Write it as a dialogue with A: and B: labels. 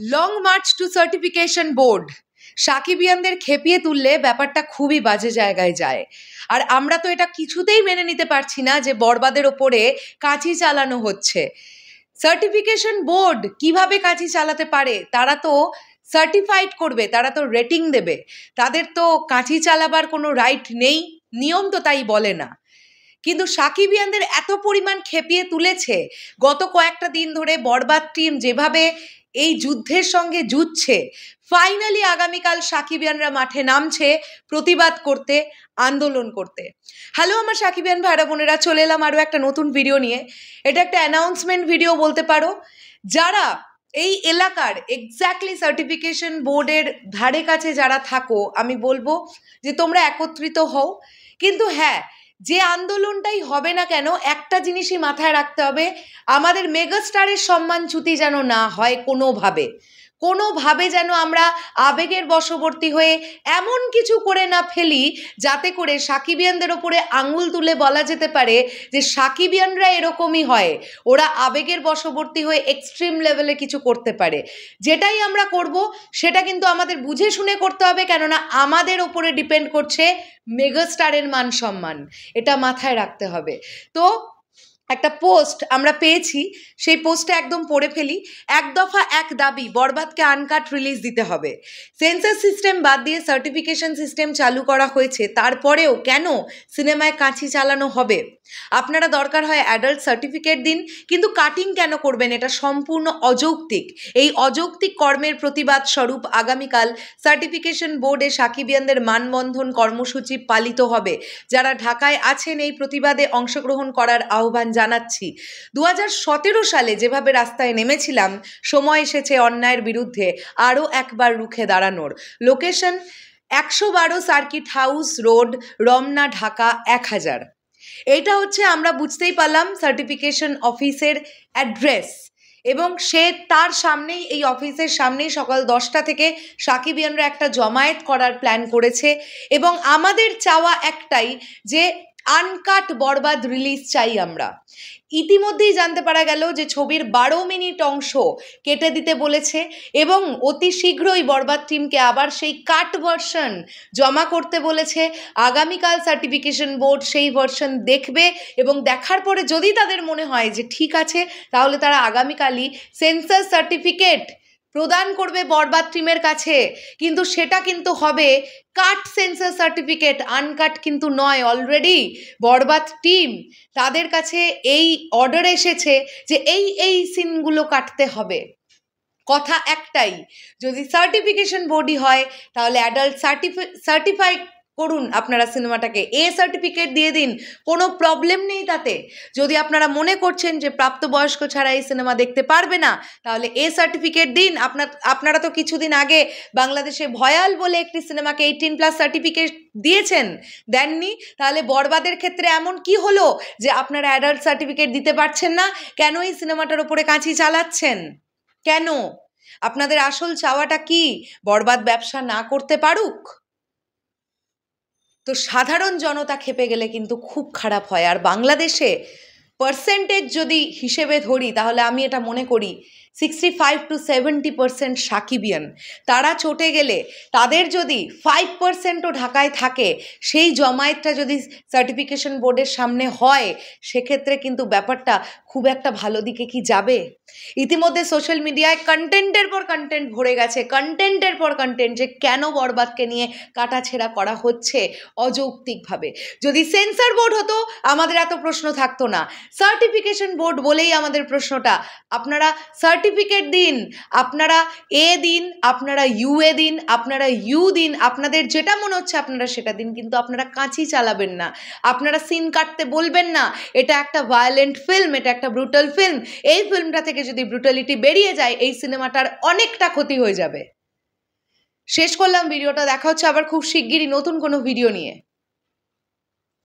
A: Long march to certification board সাকিবিয়ানদের খেপিয়ে তুললে ব্যাপারটা খুবই বাজে জায়গায় যায়। আর আমরা তো এটা কিছুতেই মেনে নিতে পারছি না যে বরবাদের ওপরে কাঁচি চালানো হচ্ছে। সার্টিফিকেশন বোর্ড কিভাবে কাঁচি চালাতে পারে? তারা তো সার্টিফাইড করবে, তারা তো রেটিং দেবে, তাদের তো কাঁচি চালাবার কোনো রাইট নেই, নিয়ম তো তাই বলে না। কিন্তু সাকিবিয়ানদের এত পরিমাণ খেপিয়ে তুলেছে গত কয়েকটা দিন ধরে বরবাদ টিম যেভাবে এই যুদ্ধের সঙ্গে যুঝছে, ফাইনালি আগামীকাল সাকিবিয়ানরা মাঠে নামছে প্রতিবাদ করতে, আন্দোলন করতে। হ্যালো আমার সাকিবিয়ান ভাইরা বোনেরা, চলে এলাম আরও একটা নতুন ভিডিও নিয়ে। এটা একটা অ্যানাউন্সমেন্ট ভিডিও বলতে পারো। যারা এই এলাকার এক্স্যাক্টলি সার্টিফিকেশন বোর্ডের ধারে কাছে যারা থাকো, আমি বলবো যে তোমরা একত্রিত হও। কিন্তু হ্যাঁ, যে আন্দোলনটাই হবে না কেন, একটা জিনিসই মাথায় রাখতে হবে, আমাদের মেগাস্টারের সম্মানচ্যুতি যেন না হয় কোনোভাবে যেন আমরা আবেগের বশবর্তী হয়ে এমন কিছু করে না ফেলি যাতে করে সাকিবিয়ানদের ওপরে আঙুল তুলে বলা যেতে পারে যে সাকিবিয়ানরা এরকমই হয়, ওরা আবেগের বশবর্তী হয়ে এক্সট্রিম লেভেলে কিছু করতে পারে। যেটাই আমরা করব সেটা কিন্তু আমাদের বুঝে শুনে করতে হবে, কেননা আমাদের ওপরে ডিপেন্ড করছে মেগাস্টারের মান সম্মান, এটা মাথায় রাখতে হবে। তো একটা পোস্ট আমরা পেয়েছি, সেই পোস্টে একদম পড়ে ফেলি। এক দফা এক দাবি, বরবাদকে আনকাট রিলিজ দিতে হবে। সেন্সার সিস্টেম বাদ দিয়ে সার্টিফিকেশন সিস্টেম চালু করা হয়েছে, তারপরেও কেন সিনেমায় কাঁচি চালানো হবে? আপনারা দরকার হয় অ্যাডাল্ট সার্টিফিকেট দিন, কিন্তু কাটিং কেন করবেন? এটা সম্পূর্ণ অযৌক্তিক। এই অযৌক্তিক কর্মের প্রতিবাদ স্বরূপ আগামীকাল সার্টিফিকেশন বোর্ডে সাকিবিয়ানদের মানবন্ধন কর্মসূচি পালিত হবে। যারা ঢাকায় আছেন এই প্রতিবাদে অংশগ্রহণ করার আহ্বান জানাচ্ছি। 2017 সালে যেভাবে রাস্তায় নেমেছিলাম, সময় এসেছে অন্যায়ের বিরুদ্ধে আরও একবার রুখে দাঁড়ানোর। Location 112 circuit house road, Ramna, Dhaka 1000। এইটা হচ্ছে, আমরা বুঝতেই পারলাম, সার্টিফিকেশন অফিসের অ্যাড্রেস। এবং সে তার সামনেই, এই অফিসের সামনেই সকাল 10টা থেকে সাকিবিয়ানরা একটা জমায়েত করার প্ল্যান করেছে। এবং আমাদের চাওয়া একটাই, যে আনকাট বরবাদ রিলিজ চাই আমরা। ইতিমধ্যেই জানতে পারা গেল যে ছবির 12 মিনিট অংশ কেটে দিতে বলেছে এবং অতি শীঘ্রই বরবাদ টিমকে আবার সেই কাট ভার্সন জমা করতে বলেছে। আগামীকাল সার্টিফিকেশন বোর্ড সেই ভার্সন দেখবে এবং দেখার পরে যদি তাদের মনে হয় যে ঠিক আছে, তাহলে তারা আগামীকালই সেন্সার সার্টিফিকেট প্রদান করবে বরবাদ টিমের কাছে। কিন্তু সেটা কিন্তু হবে কাট সেন্সার সার্টিফিকেট, আনকাট কিন্তু নয়। অলরেডি বরবাদ টিম, তাদের কাছে এই অর্ডার এসেছে যে এই সিনগুলো কাটতে হবে। কথা একটাই, যদি সার্টিফিকেশন বোর্ডই হয় তাহলে অ্যাডাল্ট সার্টিফাই করুন, আপনারা সিনেমাটাকে এ সার্টিফিকেট দিয়ে দিন, কোনো প্রবলেম নেই তাতে। যদি আপনারা মনে করছেন যে প্রাপ্তবয়স্ক ছাড়া এই সিনেমা দেখতে পারবে না, তাহলে এ সার্টিফিকেট দিন। আপনারা তো কিছুদিন আগে বাংলাদেশে ভয়াল বলে একটি সিনেমাকে 18+ সার্টিফিকেট দিয়েছেন, দেননি? তাহলে বরবাদের ক্ষেত্রে এমন কি হলো যে আপনারা অ্যাডাল্ট সার্টিফিকেট দিতে পারছেন না? কেন এই সিনেমাটার ওপরে কাঁচি চালাচ্ছেন? কেন? আপনাদের আসল চাওয়াটা কি? বরবাদ ব্যবসা না করতে পারুক? তো সাধারণ জনতা খেপে গেলে কিন্তু খুব খারাপ হয়। আর বাংলাদেশে পার্সেন্টেজ যদি হিসেবে ধরি, তাহলে আমি এটা মনে করি 65 to 70% সাকিবিয়ান। তারা চটে গেলে, তাদের যদি 5%ও ঢাকায় থাকে, সেই জমায়েতটা যদি সার্টিফিকেশন বোর্ডের সামনে হয়, সেক্ষেত্রে কিন্তু ব্যাপারটা খুব একটা ভালো দিকে কি যাবে? ইতিমধ্যে সোশ্যাল মিডিয়ায় কন্টেন্টের পর কন্টেন্ট ভরে গেছে, কন্টেন্টের পর কন্টেন্ট, যে কেন বরবাদকে নিয়ে কাটাছেঁড়া করা হচ্ছে অযৌক্তিকভাবে। যদি সেন্সর বোর্ড হতো, আমাদের এত প্রশ্ন থাকতো না। সার্টিফিকেশন বোর্ড বলেই আমাদের প্রশ্নটা। আপনারা সার্টিফিকেট দিন, আপনারা এ দিন, আপনারা ইউএ দিন, আপনারা ইউ দিন, আপনাদের যেটা মনে হচ্ছে আপনারা সেটা দিন, কিন্তু আপনারা কাঁচি চালাবেন না, আপনারা সিন কাটতে বলবেন না। এটা একটা ভায়োলেন্ট ফিল্ম, এটা একটা ব্রুটাল ফিল্ম। এই ফিল্মটা থেকে যদি ব্রুটালিটি বেরিয়ে যায়, এই সিনেমাটার অনেকটা ক্ষতি হয়ে যাবে। শেষ করলাম ভিডিওটা, দেখা হচ্ছে আবার খুব শিগগিরই নতুন কোনো ভিডিও নিয়ে।